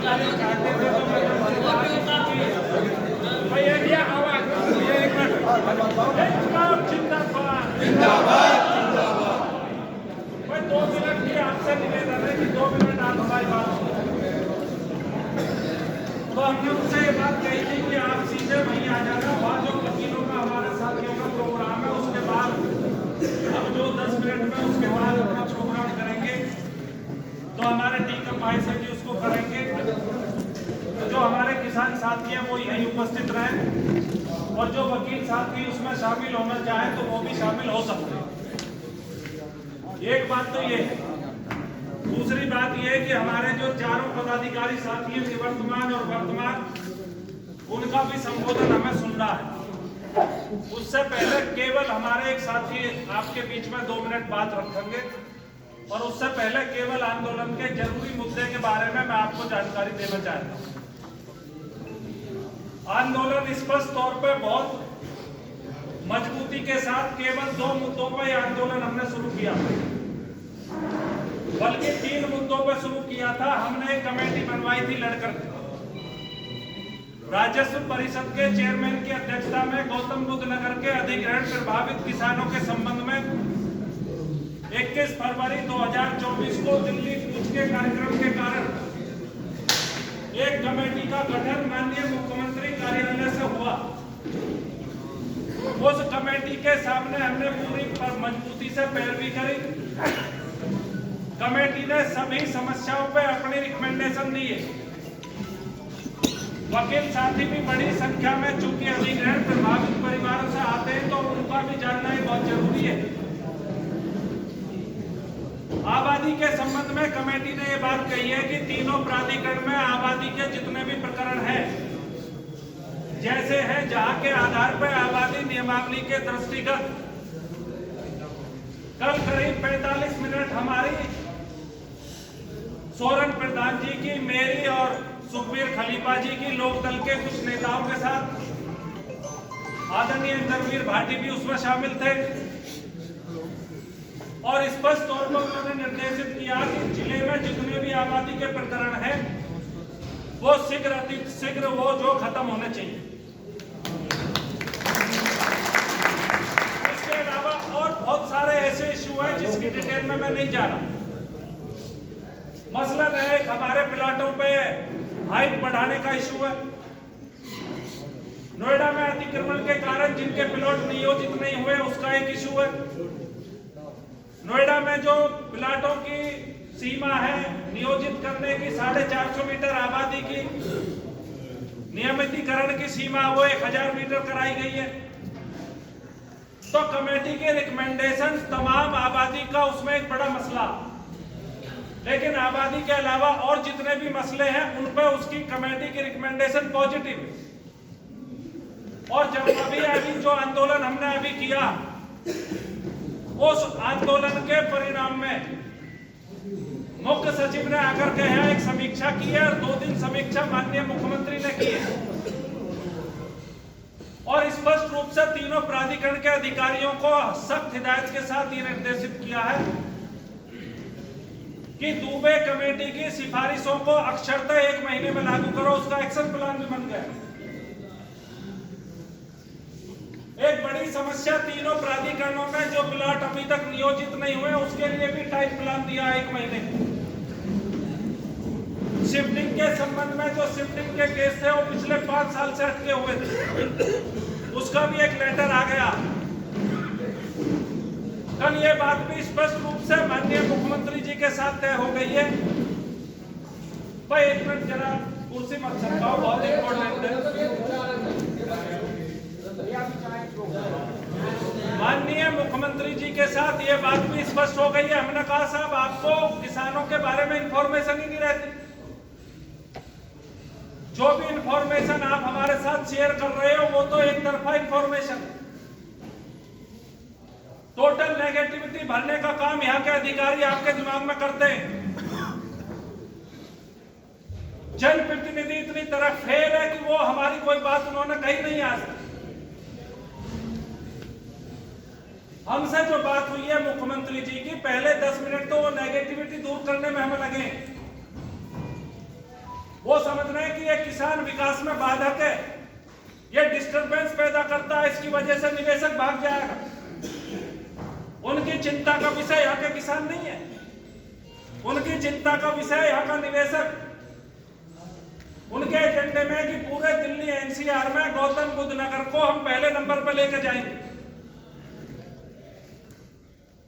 भाई 2 मिनट की आपसे निवेदन है कि 2 मिनट आप हमारी बात तो हमने उनसे ये बात कही थी कि आप सीधे वहीं आ जाना, वहाँ जो वकीलों का हमारे साथियों का प्रोग्राम है उसके बाद अब जो 10 मिनट में उसके बाद अपना प्रोग्राम करेंगे तो हमारे टीकम भाई से भी उसको करेंगे। तो जो हमारे किसान साथी हैं वो यहीं उपस्थित रहें और जो वकील साथी उसमें शामिल होना चाहे तो वो भी शामिल हो सकते हैं। एक बात तो ये है। दूसरी बात यह है कि हमारे जो चारों पदाधिकारी साथी हैं निवर्तमान और वर्तमान, उनका भी संबोधन हमें सुनना है। उससे पहले केवल हमारे एक साथी आपके बीच में 2 मिनट बात रखेंगे और उससे पहले केवल आंदोलन के जरूरी मुद्दे के बारे में मैं आपको जानकारी देना चाहता हूँ। आंदोलन स्पष्ट तौर पे बहुत मजबूती के साथ केवल 2 मुद्दों पर आंदोलन हमने शुरू किया, बल्कि 3 मुद्दों पर शुरू किया था। हमने एक कमेटी बनवाई थी लड़कर राजस्व परिषद के चेयरमैन की अध्यक्षता में गौतम बुद्ध नगर के अधिग्रहण प्रभावित किसानों के संबंध में 21 फरवरी 2024 को दिल्ली कूच के कार्यक्रम के कारण एक कमेटी का गठन माननीय मुख्यमंत्री कार्यालय से हुआ। उस कमेटी के सामने हमने पूरी मजबूती से पैरवी करी। कमेटी ने सभी समस्याओं पे अपनी रिकमेंडेशन दिए। वकील साथी भी बड़ी संख्या में चूंकि अधिग्रहण प्रभावित परिवारों से आते हैं तो उनका भी जानना ही बहुत जरूरी है। आबादी के संबंध में कमेटी ने यह बात कही है कि तीनों प्राधिकरण में आबादी के जितने भी प्रकरण हैं, जैसे है जहां के आधार पर आबादी नियमावली के दृष्टिगत कल करीब 45 मिनट हमारी सोरन प्रधान जी की, मेरी और सुखबीर खलीफा जी की, लोकदल के कुछ नेताओं के साथ आदरणीय इंद्रवीर भाटी भी उसमें शामिल थे और स्पष्ट तौर पर उन्होंने निर्देशित किया कि जिले में जितने भी आबादी के प्रकरण हैं वो शीघ्र अति शीघ्र वो जो खत्म होने चाहिए। इसके अलावा और बहुत सारे ऐसे इश्यू हैं जिसकी डिटेल में मैं नहीं जा रहा। मसलन है हमारे प्लाटों पे हाइट बढ़ाने का इशू है। नोएडा में अतिक्रमण के कारण जिनके प्लॉट नियोजित नहीं हुए उसका एक इशू है। नोएडा में जो प्लाटों की सीमा है नियोजित करने की 450 मीटर आबादी की, नियमितीकरण की सीमा वो 1000 मीटर कराई गई है। तो कमेटी के रिकमेंडेशन तमाम आबादी का उसमें एक बड़ा मसला, लेकिन आबादी के अलावा और जितने भी मसले हैं उन पर उसकी कमेटी की रिकमेंडेशन पॉजिटिव है। और जब अभी जो आंदोलन हमने अभी किया उस आंदोलन के परिणाम में मुख्य सचिव ने आकर के यहाँ एक समीक्षा की है और 2 दिन समीक्षा माननीय मुख्यमंत्री ने की है और स्पष्ट रूप से तीनों प्राधिकरण के अधिकारियों को सख्त हिदायत के साथ ये निर्देशित किया है कि दुबे कमेटी की सिफारिशों को अक्षरतः 1 महीने में लागू करो। उसका एक्शन प्लान भी बन गया। एक बड़ी समस्या तीनों प्राधिकरणों में जो प्लाट अभी तक नियोजित नहीं हुए उसके लिए भी टाइम प्लान दिया 1 महीने। शिफ्टिंग के संबंध में जो शिफ्टिंग के केस थे वो पिछले 5 साल से अटके हुए थे, उसका भी एक लेटर आ गया। कल ये बात भी स्पष्ट रूप से माननीय मुख्यमंत्री जी के साथ तय हो गई है। भाई 1 मिनट जरा कुर्सी मत सरकाओ, बहुत इंपॉर्टेंट है। माननीय मुख्यमंत्री जी के साथ ये बात भी स्पष्ट हो गई है। हमने कहा साहब आपको किसानों के बारे में इंफॉर्मेशन ही नहीं रहती। जो भी इंफॉर्मेशन आप हमारे साथ शेयर कर रहे हो वो तो एक तरफा इंफॉर्मेशन। टोटल नेगेटिविटी भरने का काम यहाँ के अधिकारी आपके दिमाग में करते हैं। जनप्रतिनिधि इतनी तरह फेल है कि वो हमारी कोई बात उन्होंने कही नहीं आज तक। हमसे जो बात हुई है मुख्यमंत्री जी की, पहले 10 मिनट तो वो नेगेटिविटी दूर करने में हमें लगे। वो समझ रहे हैं कि ये किसान विकास में बाधक है, ये डिस्टरबेंस पैदा करता है, इसकी वजह से निवेशक भाग जाएगा। उनकी चिंता का विषय यहाँ के किसान नहीं है, उनकी चिंता का विषय यहाँ का निवेशक। उनके एजेंडे में कि पूरे दिल्ली एनसीआर में गौतम बुद्ध नगर को हम पहले नंबर पर लेकर जाएंगे।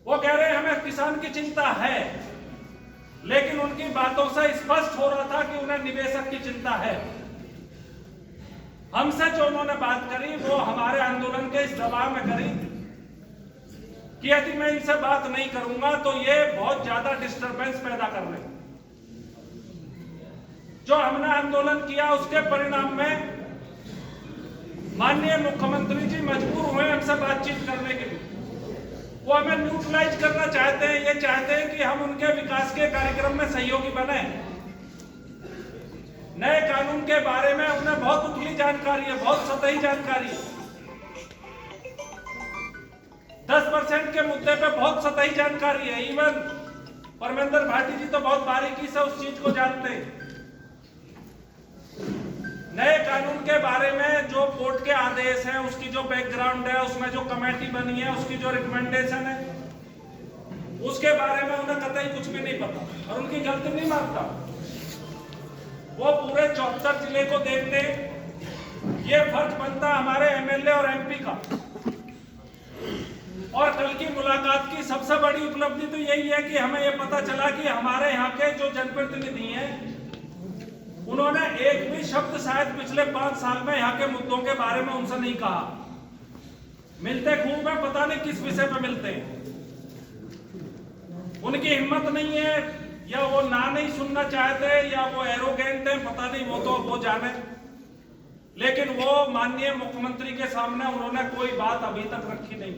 वो कह रहे हैं हमें किसान की चिंता है, लेकिन उनकी बातों से स्पष्ट हो रहा था कि उन्हें निवेशक की चिंता है। हमसे जो उन्होंने बात करी वो हमारे आंदोलन के इस दबाव में करी कि यदि मैं इनसे बात नहीं करूंगा तो ये बहुत ज्यादा डिस्टरबेंस पैदा कर रहे हैं। जो हमने आंदोलन किया उसके परिणाम में माननीय मुख्यमंत्री जी मजबूर हुए हमसे बातचीत करने के लिए। वो हमें न्यूट्रलाइज करना चाहते हैं, ये चाहते हैं कि हम उनके विकास के कार्यक्रम में सहयोगी बने। नए कानून के बारे में उन्हें बहुत उथली जानकारी है, बहुत सतही जानकारी है। 10% के मुद्दे पे बहुत सतही जानकारी है। इवन परमेंद्र भाटी जी तो बहुत बारीकी से उस चीज को जानते हैं। नए कानून के बारे में जो कोर्ट के आदेश हैं, उसकी जो बैकग्राउंड है, उसमें जो कमेटी बनी है, उसकी जो रिकमेंडेशन है, उसके बारे में उन्हें कतई कुछ भी नहीं पता और उनकी गलती नहीं मानता। वो पूरे 74 जिले को देखते हैं। ये फर्ज बनता हमारे एमएलए और एमपी का। और कल की मुलाकात की सबसे बड़ी उपलब्धि तो यही है कि हमें यह पता चला कि हमारे यहाँ के जो जनप्रतिनिधि हैं उन्होंने एक भी शब्द शायद पिछले 5 साल में यहाँ के मुद्दों के बारे में उनसे नहीं कहा। मिलते खूब है, पता नहीं किस विषय पे मिलते हैं। उनकी हिम्मत नहीं है, या वो ना नहीं सुनना चाहते, या वो एरोगेंट है, पता नहीं, वो तो वो जाने। लेकिन वो माननीय मुख्यमंत्री के सामने उन्होंने कोई बात अभी तक रखी नहीं।